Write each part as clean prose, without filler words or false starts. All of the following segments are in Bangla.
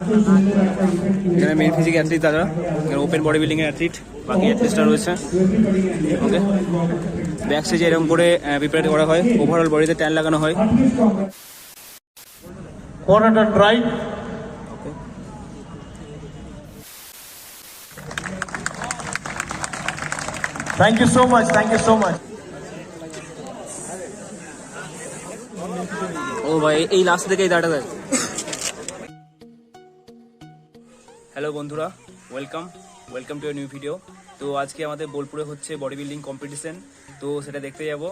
এখানে মেন ফিজিক অ্যাথলিট দাদা, এখানে ওপেন বডি বিল্ডিং এর অ্যাথলিট, বাকি অ্যাথলিটসরা রয়েছে। ওকে, ব্যাক স্টেজে এরকম করে প্রিপেয়ার করা হয়, ওভারঅল বডিতে ট্যান লাগানো হয়। Quarter right. Okay, Thank you so much. Thank you so much. ও ভাই এই লাস্ট থেকে এই দাঁড়াটা দেখ। হ্যালো বন্ধুরা, ওয়েলকাম টু নিউ ভিডিও। তো আজকে আমাদের বোলপুরে হচ্ছে বডি বিল্ডিং কম্পিটিশন, তো সেটা দেখতে যাব।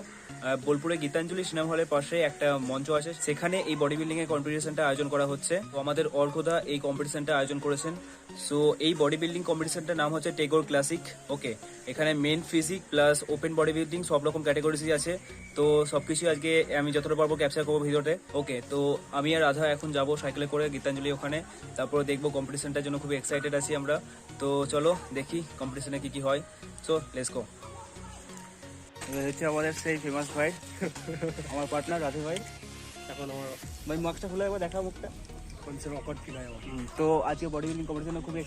বোলপুরে গীতাঞ্জলি সিনেমা হলের পাশে একটা মঞ্চ আছে, সেখানে এই বডি বিল্ডিং এর কম্পিটিশনটা আয়োজন করা হচ্ছে। তো আমাদের অর্ঘদা এই কম্পিটিশনটা আয়োজন করেছেন। সো এই বডি বিল্ডিং কম্পিটিশনটার নাম হচ্ছে টেগোর ক্লাসিক। ওকে, এখানে men physique plus open body building সব রকম ক্যাটাগরিজই আছে। তো সবকিছু আজকে আমি যতটা পারবো ক্যাপচার করবো ভিডিওতে। ওকে, তো আমি আর রাধা এখন যাবো সাইকেলে করে গীতাঞ্জলি ওখানে, তারপরে দেখবো কম্পিটিশনটার জন্য খুবই এক্সাইটেড আছি আমরা। তো চলো দেখি কম্পিটিশনে কি কি হয়। So let's go. হচ্ছে আমাদের সেই ফেমাস ভাই, আমার পার্টনার রাধে ভাই। এখন আমার ভাই মাস্কটা খুলে একবার দেখা মুখটা। কনসেপ্ট অকওয়ার্ড ফিল হয় আমার। তো আজকে বডি বিল্ডিং কম্পিটিশনে খুবই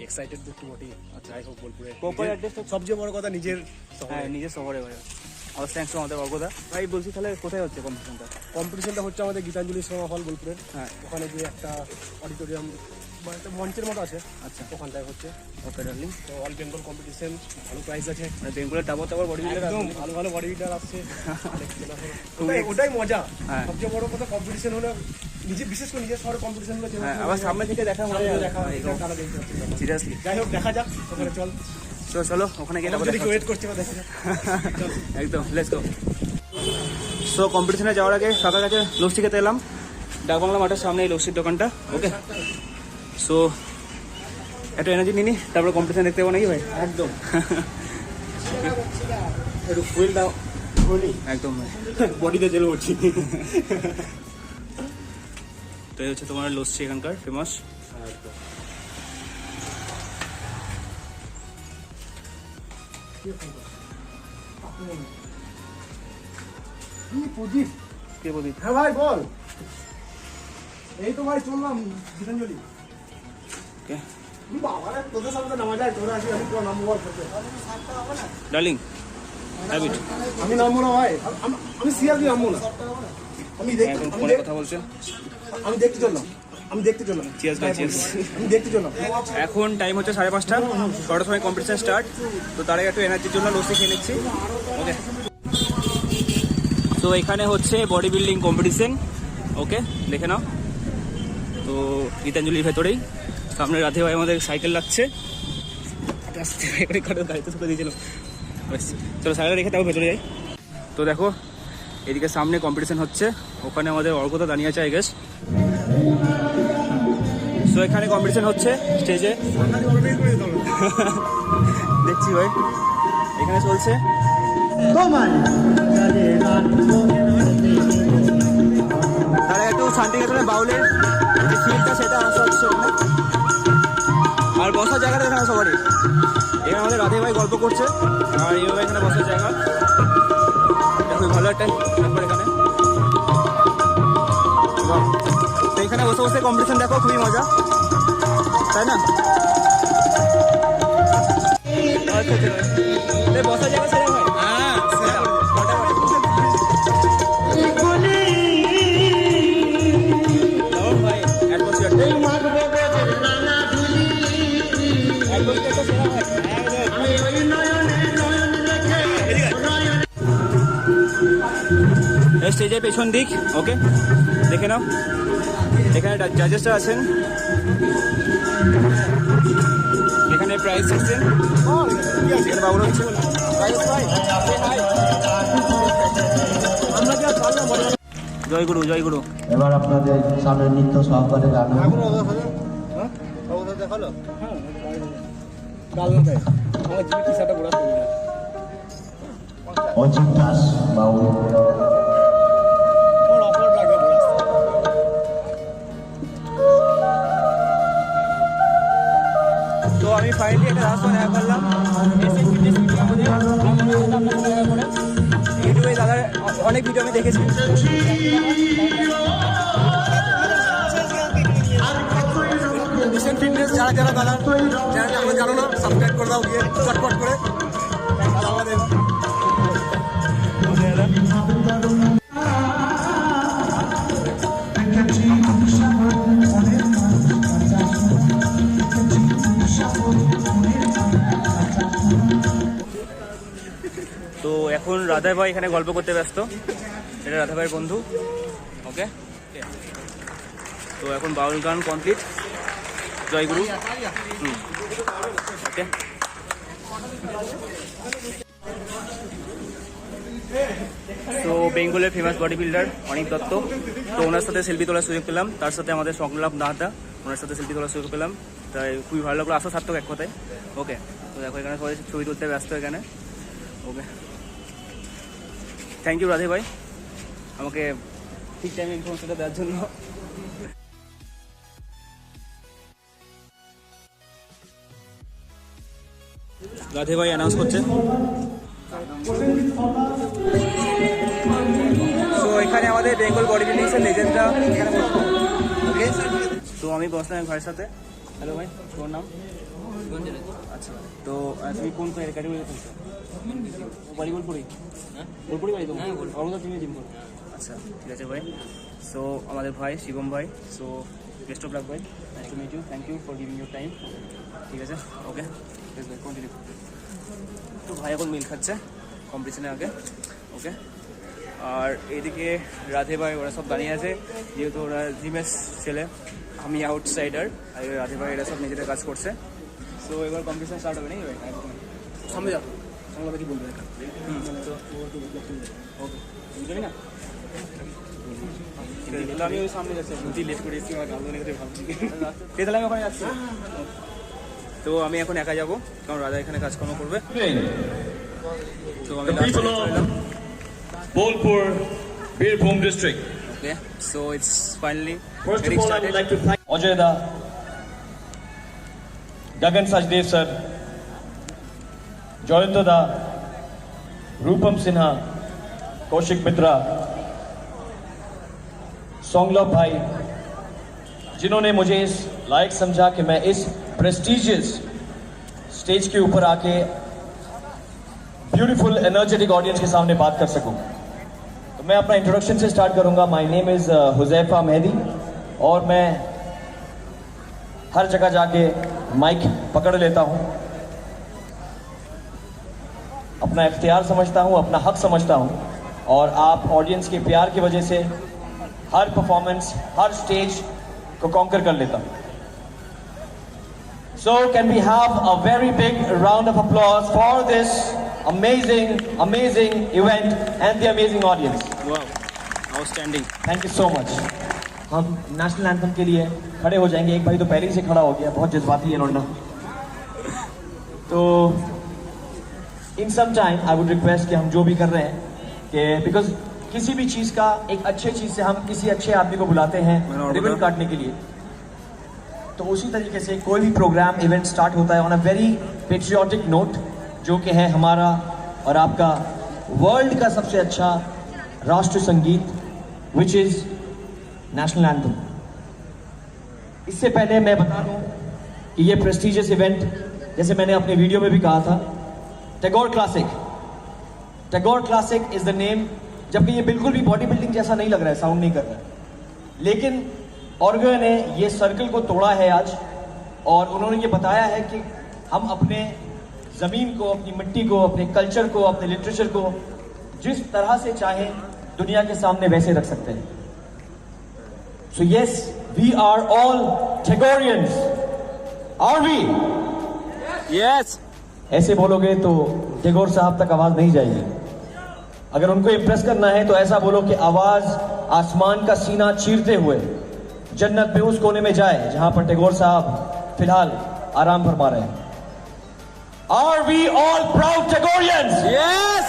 এক্সাইটেড একটু বটি। আচ্ছা, আই হোপ বোলপুরে প্রপার অ্যাড্রেস সবচেয়ে বড় কথা নিজের হ্যাঁ নিজের শহরে ভাই। আমার থ্যাংকস আমাদের অর্ঘদা ভাই। বলছি তাহলে কোথায় হচ্ছে কম্পিটিশনটা? কম্পিটিশনটা হচ্ছে আমাদের গীতাঞ্জলি সিনেমা হল বোলপুরের। হ্যাঁ, ওখানে গিয়ে একটা অডিটোরিয়াম বা একটা মঞ্চের মতো আছে। আচ্ছা ওখানটায় হচ্ছে। ওকে ডার্লিং। তো অল বেঙ্গল কম্পিটিশন, ভালো প্রাইজ আছে। মানে বেঙ্গলের টাবর বডি বিল্ডার একদম ভালো ভালো বডি বিল্ডার আসছে। ওটাই মজা। হ্যাঁ। সবচেয়ে বড় কথা কম্পিটিশন হলো নিজে, বিশেষ করে নিজের শহরে কম্পিটিশন হলো। হ্যাঁ, আবার সামনে থেকে দেখা হয়, দেখা হয়, তারা দেখতে পাচ্ছে। সিরিয়াসলি। যাই হোক, দেখা যাক ওখানে। চল চলো ওখানে গিয়ে তারপর দেখা ওয়েট করছি বা দেখা যাক। হচ্ছে। একদম লেটস গো। সো কম্পিটিশনে যাওয়ার আগে কাকার কাছে লস্যি খেতে এলাম, ডাকবাংলা মাঠের সামনে এই লস্যির দোকানটা। ওকে, সো একটা এনার্জি নিনি, তারপরে কম্পিটিশন দেখতে পাবো নাকি ভাই? একদম একটু ফুয়েল দাও। একদম ভাই, বডিতে জেল করছি। তো এই হচ্ছে তোমার লস্যি এখানকার ফেমাস। প্রদীপ, কে প্রদীপ? হ্যাঁ ভাই বল। এই তো ভাই চললাম গীতাঞ্জলি। ওকে বাবা রে, তোদের সামনে নামা যায়? তোরা আসি, আমি তোর নামবো বল। Darling habit. আমি নামবো না ভাই, আমি সিরিয়াসলি নামবো না। আমি এখন ফোনে কথা বলছে। আমি দেখতে চললাম। চিয়ার্স ভাই, চিয়ার্স। আমি দেখতে চললাম। এখন টাইম হচ্ছে 5:30, 6টার সময় কম্পিটিশন স্টার্ট। তো তার আগে একটু এনার্জির জন্য লস্যি খেয়ে নিচ্ছি। ওকে, তো এখানে হচ্ছে বডি বিল্ডিং কম্পিটিশন। ওকে, দেখে নাও। তো গীতাঞ্জলির ভেতরেই সামনে রাধে ভাই আমাদের সাইকেল লাগছে, গাড়িতে ঢুকে দিয়েছিল। চলো সাইকেল রেখে তাও ভেতরে যাই। তো দেখো এদিকে সামনে কম্পিটিশন হচ্ছে, ওখানে আমাদের অর্ঘদা দাঁড়িয়ে আছে আই গেস। সো এখানে কম্পিটিশন হচ্ছে স্টেজে, দেখছি ভাই এখানে চলছে। তারা একটু শান্তিনিকেতনে বাউলের যে ফিল্ডটা সেটা আসা হচ্ছে এখানে। আর বসার জায়গাটা এখানে সবারই। এখানে আমাদের রাধে ভাই গল্প করছে, আর এইভাবে এখানে বসার জায়গা। খুবই ভালো একটা ব্যাপার এখানে। তো এখানে বসে বসে কম্পিটিশন দেখো, খুবই মজা, তাই না? আচ্ছা বসার জায়গা সেরা ভাই। হ্যাঁ ভাই, স্টেজের পেছন দিক। ওকে, দেখে নাও এখানে জাজেসরা আছেন, এখানে প্রাইজ দিচ্ছেন। বাবুরা হচ্ছে জয় গুরু, জয় গুরু। এবার আপনাদের সামনে নৃত্য সহকারে গান দেখালো। অজিত দাস বাবু। তো আমি ফাইনালি একটা রাস্তা দেখা করলাম, ইউটিউবে দাদার অনেক ভিডিও আমি দেখেছি। ফিটনেস যারা যারা দাদা চ্যানেলটা আমরা জানো না সাবস্ক্রাইব করে দাও গিয়ে চটপট করে আর আমাদের তো এখন রাধা ভাই এখানে গল্প করতে ব্যস্ত, এটা রাধা ভাইয়ের বন্ধু। ওকে, তো এখন বাউল গান কমপ্লিট, জয়গুরু। ওকে, তো বেঙ্গলের ফেমাস বডি বিল্ডার অনিক দত্ত, তো ওনার সাথে সেলফি তোলার সুযোগ পেলাম, তার সাথে আমাদের সংলাপ নাহাতা, ওনার সাথে সেলফি তোলার সুযোগ পেলাম, তাই খুবই ভালো লাগলো, আশা সার্থক এক কথায়। ওকে, তো দেখো এখানে সবাই ছবি তুলতে ব্যস্ত এখানে। ওকে, থ্যাংক ইউ রাধে ভাই আমাকে ঠিক টাইমে ইনফরমেশনটা দেওয়ার জন্য। রাধে ভাই অ্যানাউন্স করছে। তো এখানে আমাদের বেঙ্গল বডি বিল্ডিংসের লেজেন্ডরা এখানে বসবো। ওকে, তো আমি বসলাম এক ভাইয়ের সাথে। হ্যালো ভাই, তোর নাম? আচ্ছা, তো তুমি কোন ক্যাটাগরিতে খেলছো? বাড়ি বোলপুরি? বোলপুরি বাড়ি তো? অরুণা তুমি জিম করো? আচ্ছা, ঠিক আছে ভাই। সো আমাদের ভাই শিবম ভাই, সো বেস্ট অফ লাক ভাই, nice to meet you, thank you for giving your time. ঠিক আছে, ওকে ভাই, কন্টিনিউ। তো ভাই এখন মিল খাচ্ছে কম্পিটিশনের আগে। ওকে, আর এইদিকে রাধে ভাই ওরা সব দাঁড়িয়ে আছে, যেহেতু ওরা জিমের ছেলে, আমি আউটসাইডার, আর রাধে ভাই এরা সব নিজেদের কাজ করছে। সো এবার কম্পিটিশন স্টার্ট হবে নাকি ভাই? সামনে যাও, সামনে কি বলবে? ওকে, বুঝলি না? তাহলে আমি ওই সামনে যাচ্ছি, তুই লেট করে এসেছি, আমার গান ধরে ভাবছি, তাহলে আমি ওখানে যাচ্ছি। তো আমি এখন একা যাবো, কারণ রাধা এখানে কাজকর্ম করবে। তো আমি Bolpur, Birbhum district. Okay, so it's finally First of all, I would like to thank Ajay Da, Gagan Sajdev sir, Joyanta Da, Rupam Sinha, Kaushik Mitra, Songlab भाई, जिन्होंने मुझे इस लायक समझा कि मैं इस प्रेस्टिजियस स्टेज के ऊपर आके ब्यूटीफुल एनर्जेटिक ऑडियंस के सामने बात कर सकूं। तो मैं अपना इंट्रोडक्शन से स्टार्ट करूंगा। My name is Huzaifa Mehdi, और मैं हर जगह जाके माइक पकड़ लेता हूं। अपना इख्तियार समझता हूं, अपना हक समझता हूं, और आप ऑडियंस के प्यार की वजह से हर परफॉर्मेंस, हर स्टेज को कॉन्कर कर लेता हूं। So can we have a very big round of applause for this amazing event and the amazing audience. Wow, outstanding, Thank you so much. हम नेशनल एंथम के लिए खड़े हो जाएंगे। एक भाई तो पहले ही से खड़ा हो गया, बहुत जज्बाती है इन्होंने। तो in some time I would request कि हम जो भी कर रहे हैं कि बिकॉज किसी भी चीज़ का एक अच्छे चीज़ से हम किसी अच्छे आदमी को बुलाते हैं रिबन काटने के लिए, तो उसी तरीके से कोई भी प्रोग्राम इवेंट स्टार्ट होता है on a very patriotic note, जो कि है हमारा और आपका वर्ल्ड का सबसे अच्छा राष्ट्रीय संगीत, विच इज़ नेशनल एंथम। इससे पहले मैं बता दूं कि ये प्रेस्टिजियस इवेंट, जैसे मैंने अपने वीडियो में भी कहा था, Tagore classic is the name, जबकि ये बिल्कुल भी बॉडी बिल्डिंग जैसा नहीं लग रहा है, साउंड नहीं कर रहा है, लेकिन ऑर्गन ने ये सर्कल को तोड़ा है आज, और उन्होंने ये बताया है कि हम अपने ज़मीन को, अपनी मिट्टी को, अपने कल्चर को, अपने लिटरेचर को जिस तरह से चाहे दुनिया के सामने वैसे रख सकते हैं। So yes, we are all Tagoreans, are we? Yes. ऐसे बोलोगे तो टैगोर साहब तक आवाज नहीं जाएगी। अगर उनको इम्प्रेस करना है तो ऐसा बोलो कि आवाज आसमान का सीना चीरते हुए जन्नत में उस कोने में जाए जहां पर टैगोर साहब फिलहाल आराम फरमा रहे हैं। Are we all proud Tagorians? Yes.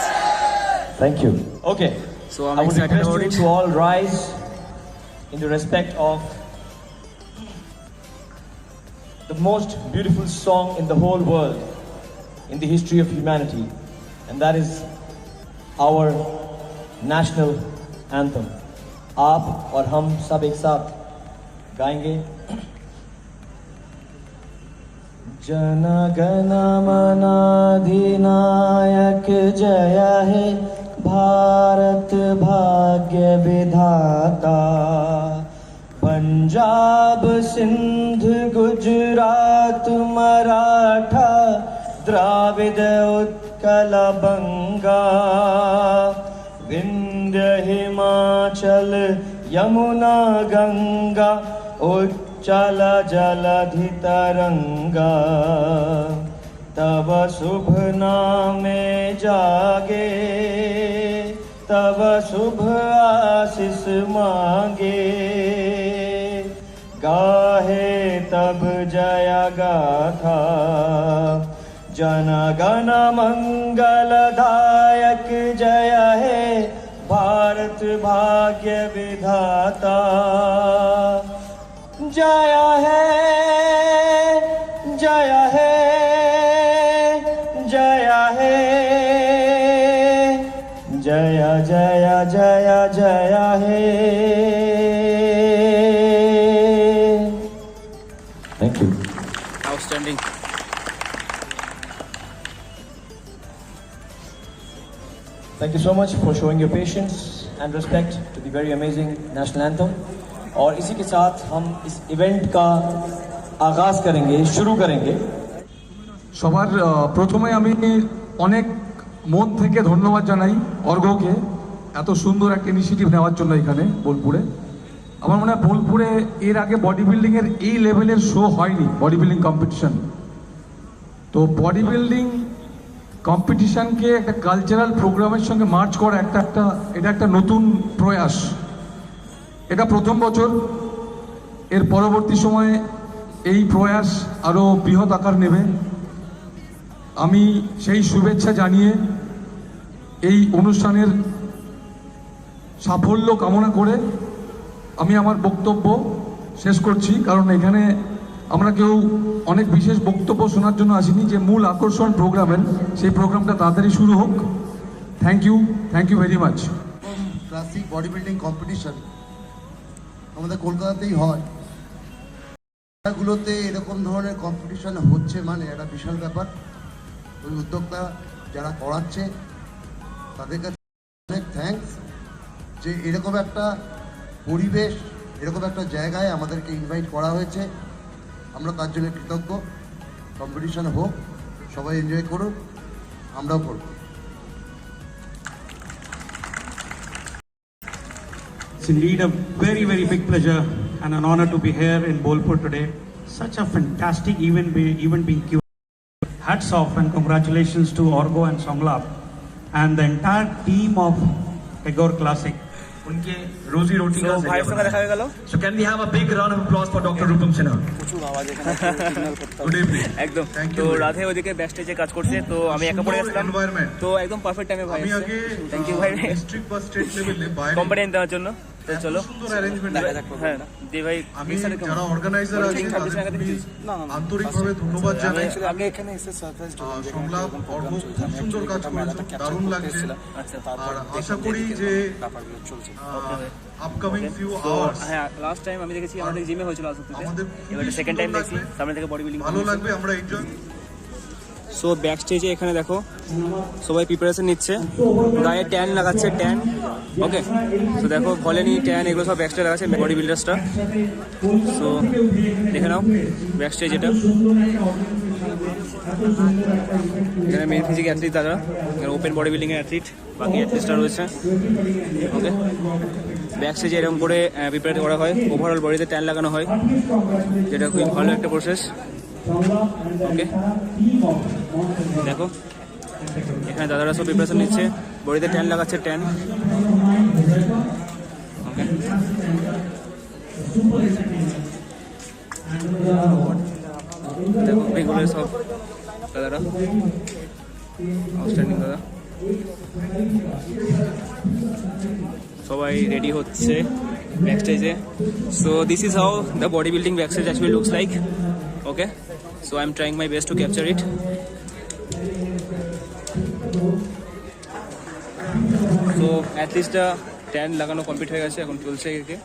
Thank you. Okay. So I'm I would excited request about you it. to all rise in the respect of the most beautiful song in the whole world, in the history of humanity, and that is our national anthem. आप और हम सब एक साथ गाएंगे। जन गण मन अधिनायक जय हे भारत भाग्य विधाता पंजाब सिंध गुजरात मराठा द्राविड उत्कल बंगा विंध्य हिमाचल यमुना गंगा उच्चल जलधि तरंगा तब शुभ नामे जागे तब शुभ आशीष मांगे गाहे तब जय गाथा जन गण मंगलदायक जय हे भारत भाग्य विधाता जय है जय है जय है जय जय जय जय है thank you outstanding. Thank you so much for showing your patience and respect to the very amazing national anthem. और इसी के साथ हम इस इवेंट का आगाज करेंगे, शुरू करेंगे। সবার প্রথমে আমি অনেক মন থেকে ধন্যবাদ জানাই অর্ঘ্যকে এত সুন্দর একটা ইনিশিয়েটিভ নেওয়ার জন্য এখানে বোলপুরে। আমার মনে হয় বোলপুরে এর আগে বডি বিল্ডিংয়ের এই লেভেলের শো হয়নি, বডি বিল্ডিং কম্পিটিশন। তো বডি বিল্ডিং কম্পিটিশনকে একটা কালচারাল প্রোগ্রামের সঙ্গে মার্চ করা এটা একটা নতুন প্রয়াস। এটা প্রথম বছর, এর পরবর্তী সময়ে এই প্রয়াস আরও বৃহৎ আকার নেবে। আমি সেই শুভেচ্ছা জানিয়ে এই অনুষ্ঠানের সাফল্য কামনা করে আমি আমার বক্তব্য শেষ করছি, কারণ এখানে আমরা কেউ অনেক বিশেষ বক্তব্য শোনার জন্য আসিনি। যে মূল আকর্ষণ প্রোগ্রামের, সেই প্রোগ্রামটা তাড়াতাড়ি শুরু হোক। Thank you very much. Classic body building competition আমাদের কলকাতাতেই হয়। গুলোতে এরকম ধরনের কম্পিটিশন হচ্ছে মানে একটা বিশাল ব্যাপার। ওই উদ্যোক্তা যারা করাচ্ছে তাদের কাছে অনেক থ্যাঙ্কস যে এরকম একটা পরিবেশ, এরকম একটা জায়গায় আমাদেরকে ইনভাইট করা হয়েছে। আমরা তার জন্য কৃতজ্ঞ। কম্পিটিশন হোক, সবাই এনজয় করুন, আমরাও করব। It's indeed a very, very big pleasure and an honor to be here in Bolpur today. Such a fantastic event being given. Hats off and congratulations to Orgo and Songlap and the entire team of Tagore Classic. उनके रोजी रोटी তো का ভাইয়ের সঙ্গে দেখা হয়ে গেল। So can we have a big round of applause for Dr. Rupam Sinha? Good evening. একদম। তো রাধে ওদিকে ব্যাক স্টেজে কাজ করছে, তো আমি একা পড়ে গেছিলাম। তো একদম পারফেক্ট টাইমে ভাই এসেছে। থ্যাংক ইউ ভাই ডিস্ট্রিক্ট বা স্টেট লেভেলে বাইরে কোম্পানি দেওয়ার জন্য। তো চলো সুন্দর অ্যারেঞ্জমেন্ট। হ্যাঁ দি ভাই আমি যারা অর্গানাইজার আছে আন্তরিকভাবে ধন্যবাদ জানাই। আগে এখানে এসে সারপ্রাইজ সংলাপ অর্ঘ খুব সুন্দর কাজ করেছে, দারুণ লাগছে। আচ্ছা আর আশা করি যে আপকামিং ফিউ আওয়ার্স হ্যাঁ লাস্ট টাইম আমি দেখেছি আমাদের জিমে হয়েছিল আসুতিতে, আমাদের এবারে সেকেন্ড টাইম দেখছি সামনে থেকে বডি বিল্ডিং ভালো লাগবে, আমরা এনজয়। সো ব্যাক স্টেজে এখানে দেখো সবাই প্রিপারেশন নিচ্ছে, গায়ে ট্যান লাগাচ্ছে, ট্যান ওকে। সো দেখো ভলেনি ট্যান এগুলো সব ব্যাক স্টেজে লাগাচ্ছে বডি বিল্ডার্সটা। সো দেখে নাও ব্যাক স্টেজ এটা। এখানে মেন ফিজিক অ্যাথলিট তারা, এখানে ওপেন বডি বিল্ডিং এর অ্যাথলিট, বাকি অ্যাথলিটসরা রয়েছে ওকে। ব্যাক স্টেজে এরকম করে প্রিপেয়ার করা হয়, ওভারঅল বডিতে ট্যান লাগানো হয়, যেটা খুবই ভালো একটা প্রসেস ওকে। দেখো এখানে দাদারা সব প্রিপারেশন নিচ্ছে, বডিতে ট্যান লাগাচ্ছে, ট্যান ওকে। দেখো এগুলো সব দাদারা আউটস্ট্যান্ডিং দাদা, সবাই রেডি হচ্ছে ব্যাক স্টেজে। So this is how the body building back stage actually looks like okay. So I'm trying my best to capture it. So at least 10 লাগানো কমপ্লিট হয়ে গেছে, এখন চলছে একে।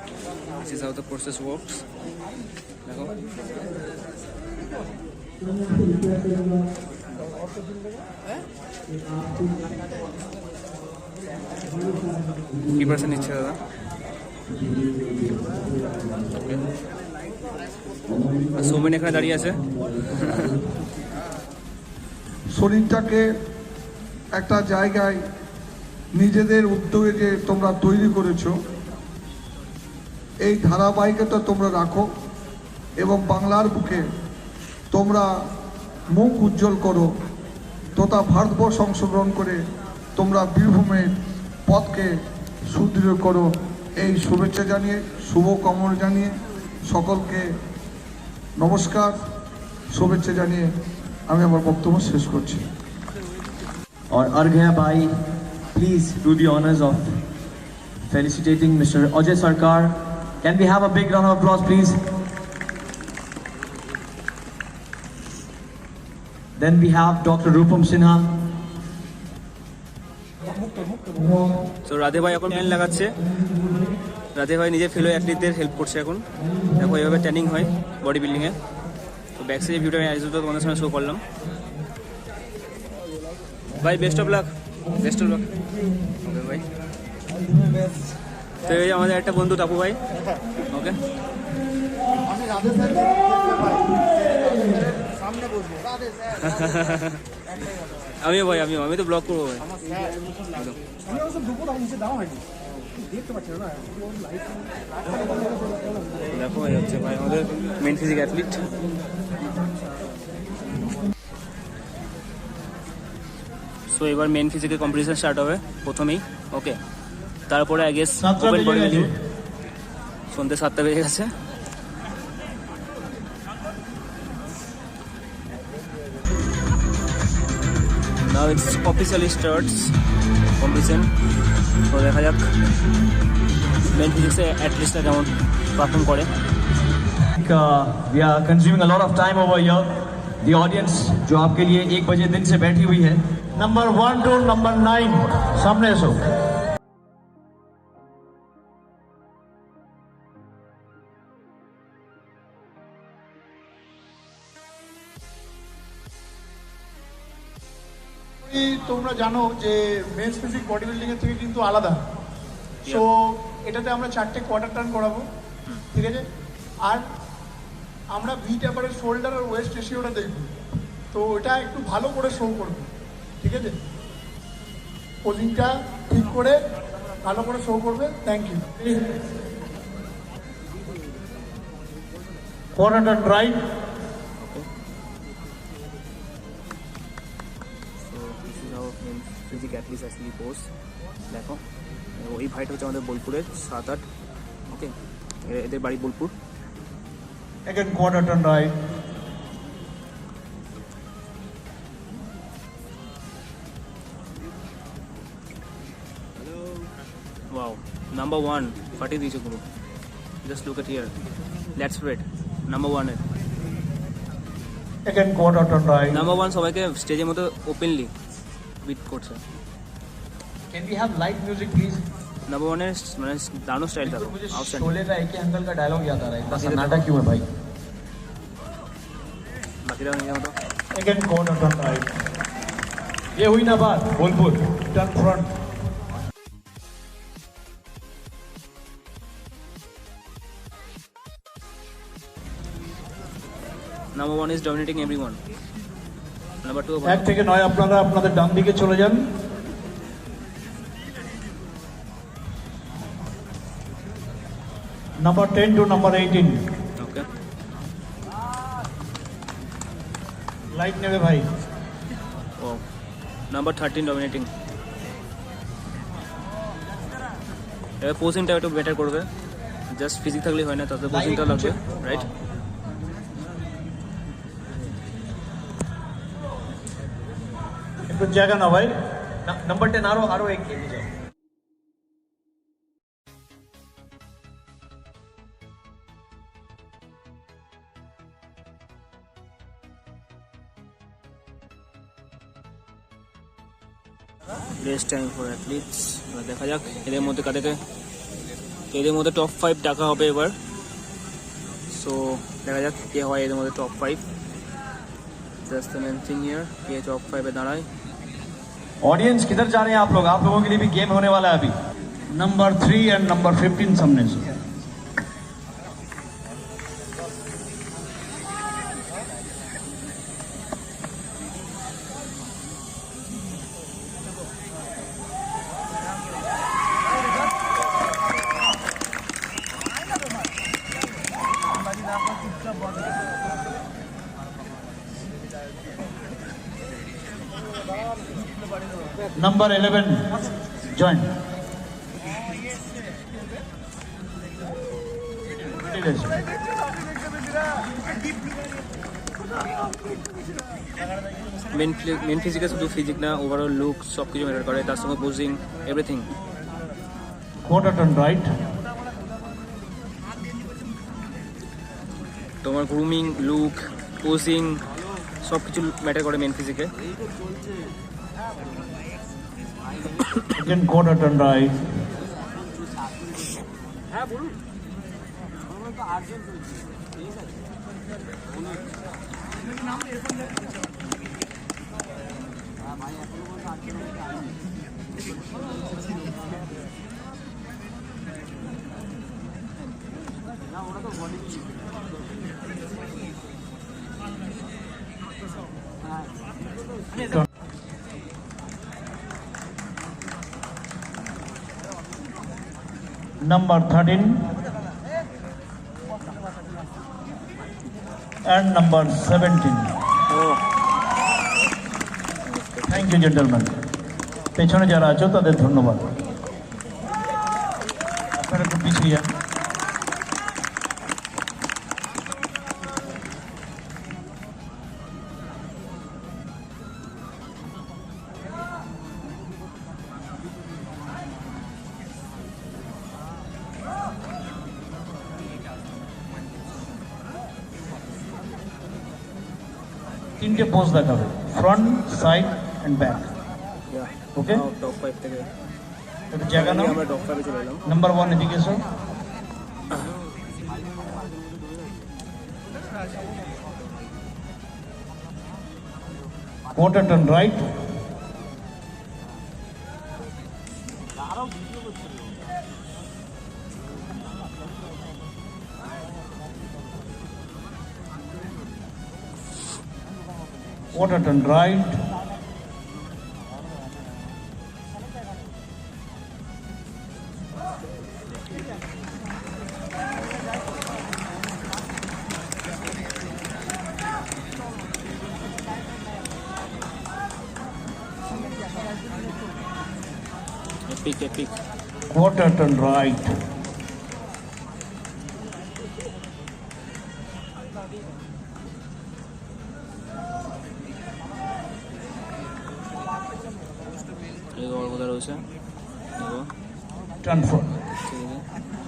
This is how the process works. দেখো প্রিপারেশন নিচ্ছে দাদা। সৌমেন এখানে দাঁড়িয়ে আছে। শরীরটাকে একটা জায়গায় নিজেদের উদ্যোগে যে তোমরা তৈরি করেছো, এই ধারাবাহিকতা তোমরা রাখো এবং বাংলার বুকে তোমরা মুখ উজ্জ্বল করো তথা ভারতবর্ষ অংশগ্রহণ করে তোমরা বীরভূমের পথকে সুদৃঢ় করো। এই শুভেচ্ছা জানিয়ে, শুভকামনা জানিয়ে সকলকে নমস্কার, শুভেচ্ছা জানিয়ে আমি আমার বক্তব্য শেষ করছি। और अर्घ्य भाई, please do the honors of felicitating Mr. Ajay Sarkar. Can we have a big round of applause, please? Then we have Dr. Rupam Sinha. তো রাধে ভাই এখন প্যান লাগাচ্ছে। রাধে ভাই নিজে ফেলো অ্যাথলিটদের হেল্প করছে এখন। দেখো এইভাবে ট্রেনিং হয় বডি বিল্ডিংয়ে। তো ব্যাক সাইডের ভিডিওটা আমি আজ তোমাদের সামনে শো করলাম। ভাই best of luck, best of luck. Okay ভাই। তো এই আমাদের একটা বন্ধু টাপু ভাই। ওকে, আমিও ভাই, আমি তো ব্লগ করবো ভাই। দেখো ভাই, হচ্ছে ভাই আমাদের মেন ফিজিক অ্যাথলিট। সো এবার মেন ফিজিকের কম্পিটিশন স্টার্ট হবে প্রথমেই। ওকে, তারপরে I guess open body building. সন্ধ্যে 7টা বেজে গেছে। Now it's officially starts competition. তো দেখা যাক মেন ফিজিক্সে অ্যাটলিস্টটা কেমন পারফর্ম করে। We are consuming a lot of time over here. The audience जो आपके लिए 1 बजे दिन से बैठी हुई है। नंबर 1 to नंबर 9 सामने एसो। তোমরা জানো যে মেন্স ফিজিক বডি বিল্ডিং এর থেকে কিন্তু আলাদা। সো এটাতে আমরা 4টে কোয়ার্টার টার্ন করাবো, ঠিক আছে? আর আমরা ভি ট্যাপারের শোল্ডার আর ওয়েস্ট রেশিওটা দেখবো, তো এটা একটু ভালো করে শো করবে, ঠিক আছে? পোজিংটা ঠিক করে ভালো করে শো করবে। Thank you. Quarter turn right. Physique athlete actually post. দেখো ওই ভাইটা হচ্ছে আমাদের বোলপুরের 7-8। ওকে, এদের বাড়ি Bolpur. Again quarter turn right. Wow, number 1 ফাটিয়ে দিয়েছে পুরো। Just look at here, let's spread number 1 এর। Again quarter turn right. Number 1 সবাইকে স্টেজের মতো ওপেনলি বিট করছে। Can we have light music, please? Number 1 এর মানে দারুণ স্টাইল था। मुझे आउटस्टैंडिंग। शोले का एक अंकल का डायलॉग याद आ रहा है। इतना सन्नाटा क्यों है भाई? बाकीरा नहीं मतो। Again quarter turn right. ये हुई ना बात Bolpur. Turn front. Number 1 is dominating everyone. Number 2 এক থেকে 9 আপনারা আপনাদের ডান দিকে চলে যান। Number 10 to number 18. Okay. Light নেবে ভাই। Oh. Number 13 dominating. এবার পোজিংটা একটু বেটার করবে। জাস্ট ফিজিক থাকলেই হয় না, তাতে পোজিংটা লাগবে, রাইট? একটু জায়গা না ভাই। नंबर 10 आरो एक के जाओ। Rest time for athletes. দেখা যাক এদের মধ্যে কাদেরকে, এদের মধ্যে টপ 5 ডাকা হবে এবার। সো দেখা যাক কে হয় এদের মধ্যে top 5। Just the main thing here के टॉप 5 पे दाঁড়ায়। ऑडियंस किधर जा रहे हैं आप लोग? आप लोगों के लिए भी गेम होने वाला है अभी। Number 3 and number 15 सामने से। Number 11 join. মেন ফিজিক্যাল শুধু ফিজিক না, ওভারঅল লুক সব কিছু ম্যাটার করে, তার সঙ্গে posing everything. Quarter turn right. তোমার গ্রুমিং, লুক, পোজিং সব কিছু ম্যাটার করে main ফিজিকে। Again quarter turn right. Number 13 and number 17. Thank you gentlemen. পেছনে যারা আছো তাদের ধন্যবাদ। আপনারা একটু পিছিয়ে যান। তিনটে পোজ দেখাবে, front, side and back. Okay, top 5 থেকে একটু জায়গা নাও। আমরা টপ 5 এ চলে এলাম। নাম্বার 1 এদিকে এসো। quarter turn right. Quarter turn right. Epic. Quarter turn right. एक और उधर हो से Turn front.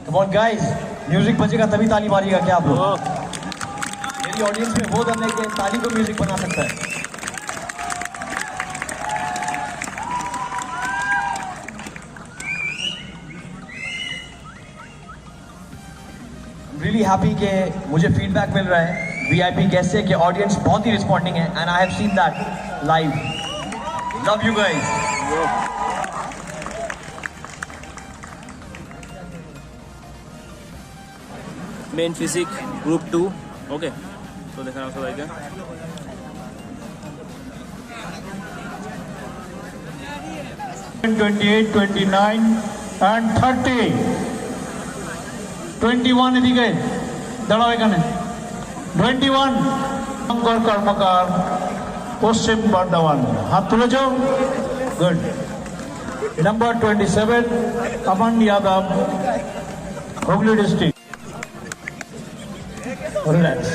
Come on guys, music बजेगा तभी ताली मारिएगा क्या आप लोग? मेरी ऑडियंस में वो दम है कि ताली को म्यूजिक बना सकता है। रियली हैप्पी कि मुझे फीडबैक मिल रहा है वीआईपी गेस्ट से कि ऑडियंस बहुत ही रिस्पॉन्डिंग है and I have seen that live. Love you guys. Men physique group 2 okay, तो देखा ना सबाई का 28, 29 and 30. 21 এদিকে দাঁড়াও এখানে। 21 শঙ্কর কর্মকার, পশ্চিম বর্ধমান। হাত তুলেছ? গুড। নাম্বার 27 अमन यादव, হুগলি ডিস্ট্রিক্ট। রিল্যাক্স,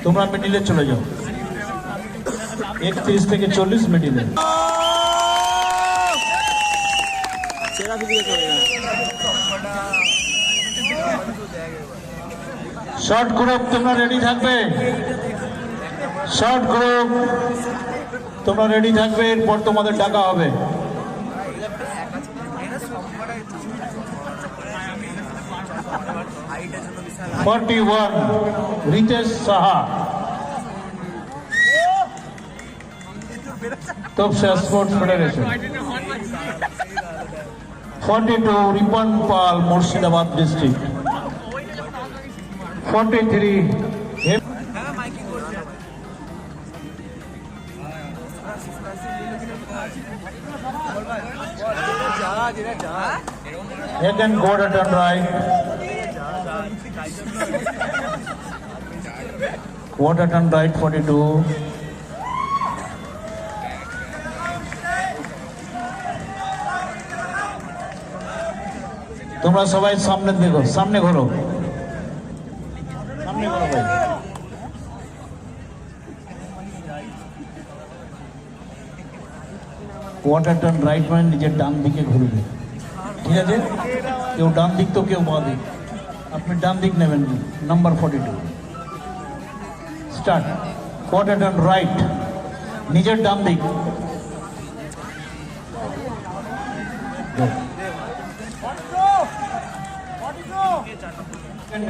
তোমরা মিডিলে চলে যাও। 31 থেকে 40 মিডিলে। सेरा फिजिक चलेगा। শর্ট গ্রুপ তোমরা রেডি থাকবে। শর্ট গ্রুপ তোমরা রেডি থাকবে, এরপর তোমাদের ডাকা হবে। 41 Ritesh Saha, Topsha Sports Federation. 42 Ripanpal, Murshidabad district. 43 Again quarter turn right. Quarter turn right 42. তোমরা সবাই সামনে দেখো, সামনে ঘোরো, সামনে ঘোরো ভাই। কোয়ার্টার টার্ন রাইট মানে নিজের ডান দিকে ঘুরবে, ঠিক আছে? কেউ ডান দিক তো কেউ বাঁ দিক, আপনি ডান দিক নেবেন। Number 42 start. Quarter turn right, নিজের ডান দিক।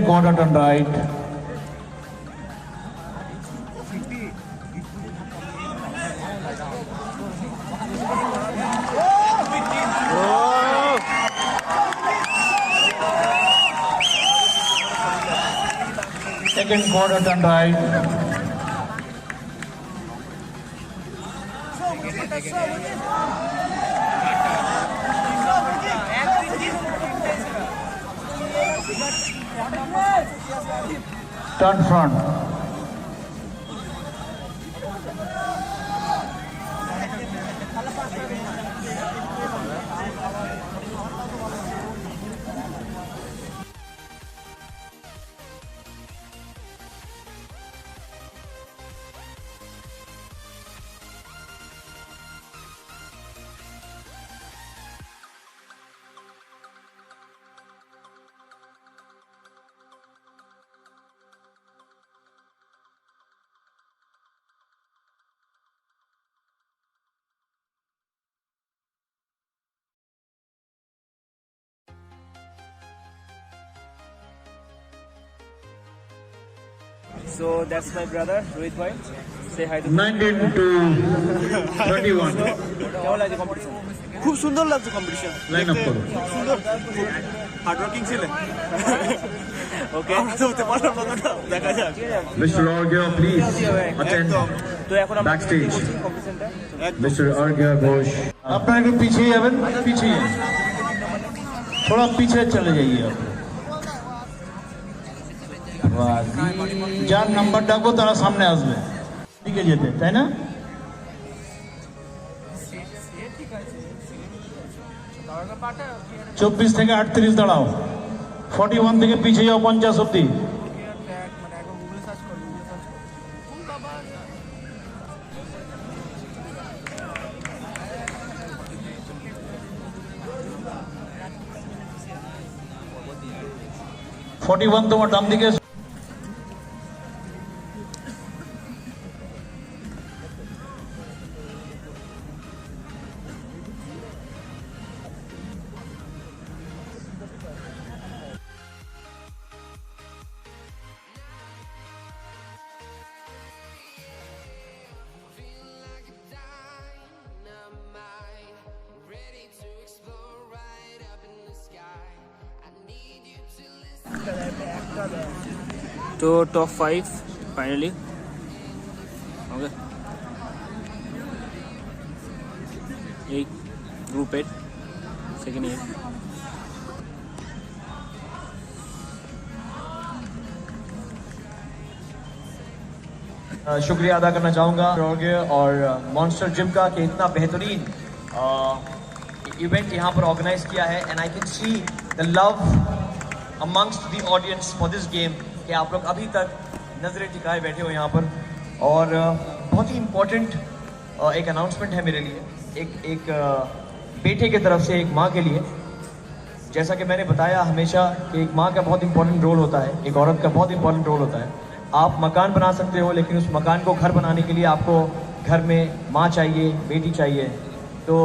Quarter turn right. Second quarter turn right. Turn front. So that's my brother Rohit bhai. Say hi to 19 to 31. কেমন লাগছে কম্পিটিশন? খুব সুন্দর লাগছে কম্পিটিশন। Line up করো। সুন্দর, হার্ড ওয়ার্কিং ছিলেন। ওকে, আমরা তো হতে পারলাম না, দেখা যাক। Mr. Orgia, please attend তো এখন আমরা backstage. কম্পিটিশনটা Mr. Orgia Ghosh. আপনারা একটু পিছিয়ে যাবেন, পিছিয়ে थोड़ा पीछे चले जाइए आप। যার নাম্বার ডাকবো তারা সামনে আসবে, দিকে যেতে, তাই না? 24 থেকে 38 দাঁড়াও, 41 থেকে পিছিয়ে যাও 50 অব্দি। তোমার ডান দিকে। তো টপ 5 ফাইনালি। ওকে, এই গ্রুপের সেকেন্ড ইয়ার। शुक्रिया अदा करना चाहूँगा और मॉन्स्टर जिम का कि इतना बेहतरीन इवेंट यहाँ पर ऑर्गेनाइज किया है and I can see the love amongst the audience for this game कि आप लोग अभी तक नजरें टिकाए बैठे हो यहाँ पर। और बहुत ही इम्पोर्टेंट एक अनाउंसमेंट है मेरे लिए, एक बेटे की तरफ से एक माँ के लिए। जैसा कि मैंने बताया हमेशा कि एक माँ का बहुत इंपॉर्टेंट रोल होता है, एक औरत का बहुत इंपॉर्टेंट रोल होता है। आप मकान बना सकते हो लेकिन उस मकान को घर बनाने के लिए आपको घर में माँ चाहिए, बेटी चाहिए। तो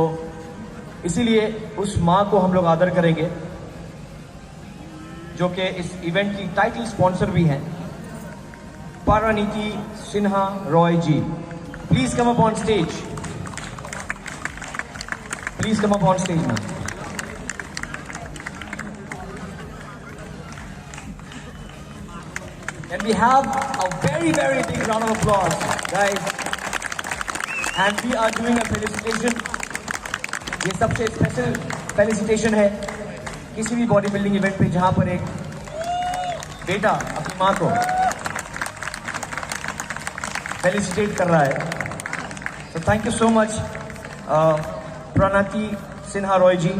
इसीलिए उस माँ को हम लोग आदर करेंगे जो कि इस इवेंट की टाइटल स्पॉन्सर भी हैं, Paraniti Sinha Roy ji. Please come up on stage. Please come up on stage now. And we have a very, very big round of applause, guys. And we are doing a felicitation. ये सबसे स्पेशल फेलिसिटेशन है किसी भी बॉडी बिल्डिंग इवेंट पे जहां पर एक बेटा अपनी मां को फेलिसिटेट कर रहा है. तो thank you so much Pranati Sinha Roy जी.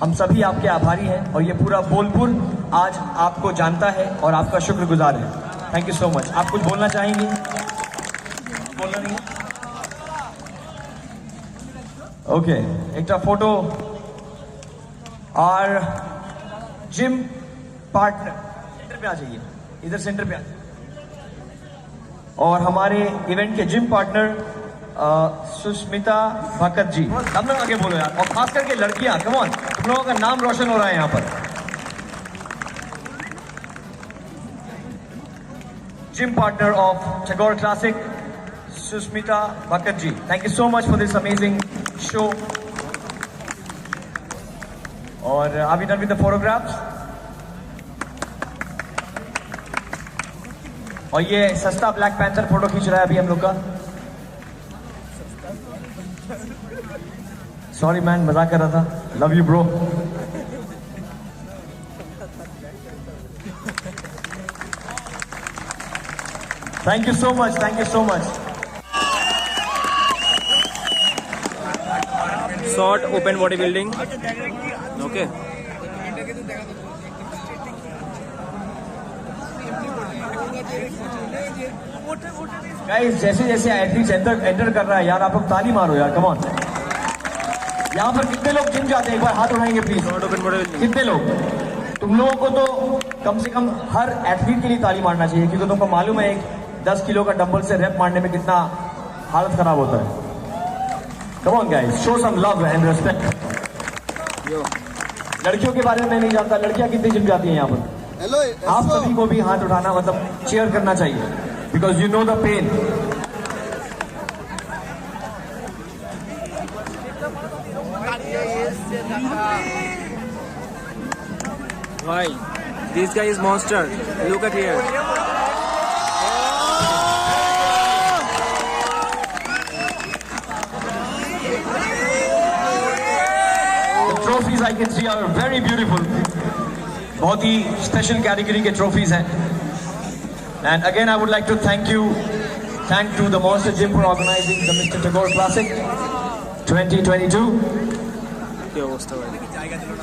हम सभी आपके आभारी हैं और ये पूरा बोलपुर आज आपको जानता है और आपका शुक्रगुजार है. Thank you so much. आप कुछ बोलना चाहेंगे? बोलना नहीं? ओके, एक फोटो और जिम पार्टनर सेंटर पे आ जाइए, इधर सेंटर पे आ जाइए. और हमारे इवेंट के जिम पार्टनर सुष्मिता भकत जी. हम लोग आगे बोलो यार, और खास करके लड़कियां, कम ऑन, तुम लोगों का नाम रोशन हो रहा है यहाँ पर. Gym partner of Tagore classic, Sushmita Bhakat ji. Thank you so much for this amazing show. और are we done with the photographs? और ये सस्ता ब्लैक पैंथर फोटो खींच रहा है अभी हम लोग का. सॉरी मैन, मजाक कर रहा था. Love you bro. Thank you so much, thank you so much. Short open body building. Okay, guys जैसे जैसे एथलीट्स एंटर कर रहा है यार, आप लोग ताली मारो यार, कम ऑन. यहाँ पर कितने लोग जिम जाते हैं? एक बार हाथ उठाएंगे please. Short open body building. कितने लोग? तुम लोगों को तो कम से कम हर एथलीट के लिए ताली मारना चाहिए, क्योंकि तुमको मालूम है एक 10 किलो का डंबल से रैप मारने में कितना हालत खराब होता है. Come on guys, show some love and respect. लड़कियों के बारे में मैं नहीं जानता, लड़कियां कितनी जिम जाती हैं यहाँ पर? आप सभी को भी हाथ उठाना, मतलब चीयर करना चाहिए, because you know the pain. Why? This guy is monster. Look at here. The trophies I can see are very beautiful. बहुत ही स्पेशल कैटेगरी के ट्रॉफीज हैं. And again I would like to thank to the Monster Gym for organizing the Mr. Tagore Classic 2022.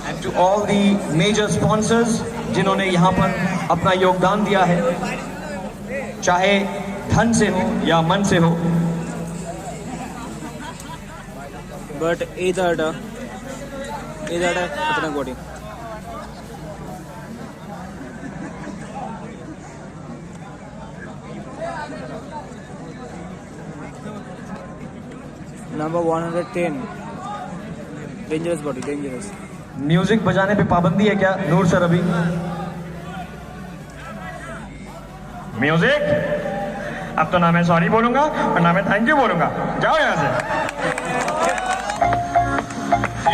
And to all the major sponsors जिन्होंने यहाँ पर अपना योगदान दिया है, चाहे धन से हो या मन से हो. But either खतरनाक body. Number 110. Dangerous body, dangerous. Music बजाने पे पाबंदी है क्या नूर सर? अभी म्यूजिक, अब तो ना मैं सॉरी बोलूंगा और ना मैं थैंक यू बोलूंगा. जाओ यहाँ से.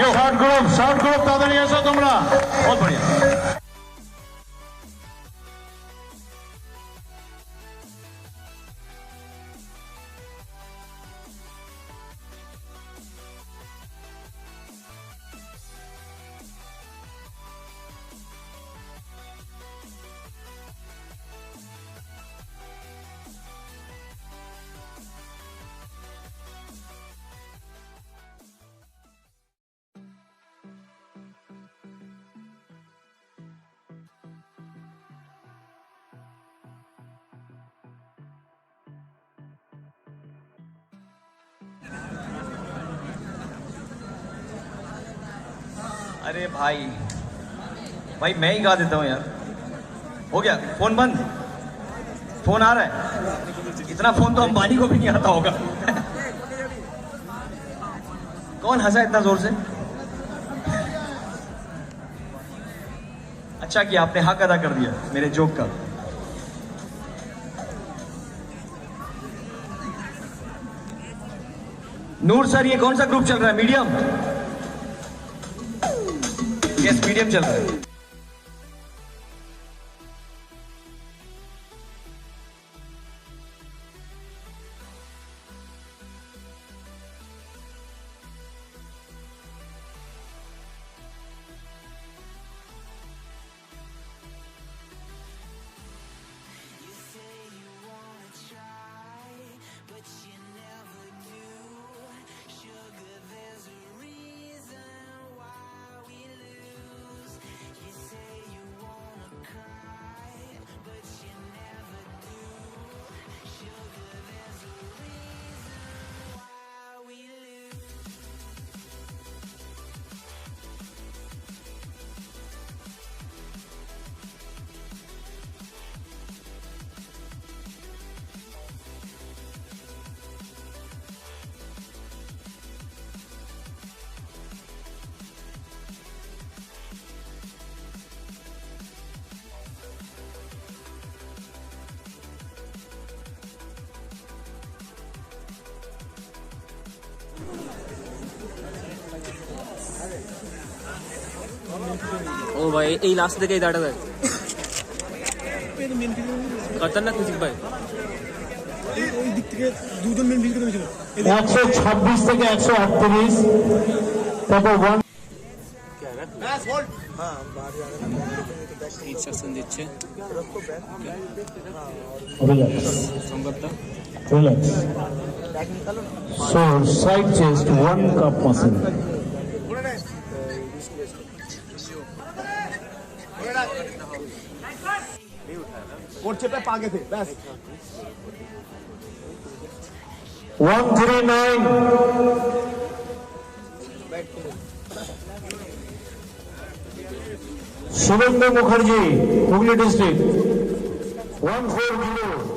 यो शॉर्ट ग्रुप तादर ऐसा तुमरा बहुत बढ़िया. अरे भाई मैं ही गा देता हूँ यार. हो गया? फोन बंद? फोन आ रहा है? इतना फोन तो अंबानी को भी नहीं आता होगा. कौन हंसा इतना जोर से? अच्छा कि आपने हक अदा कर दिया मेरे जोक का. नूर सर, ये कौन सा ग्रुप चल रहा है? मीडियम? चेस्ट मीडियम चल रहा है। ও ভাই এই লাস্ট থেকে এই দাঁড়া দেয় খতরনাক মিউজিক ভাই। 126 থেকে 138, তারপর 1 ইনস্ট্রাকশন দিচ্ছে সংবাদটা। relax. So side chest, 1 cup muscle. করছে পা গেছে ব্যাস 139. Shubhendra Mukherjee, Hooghly district. 140.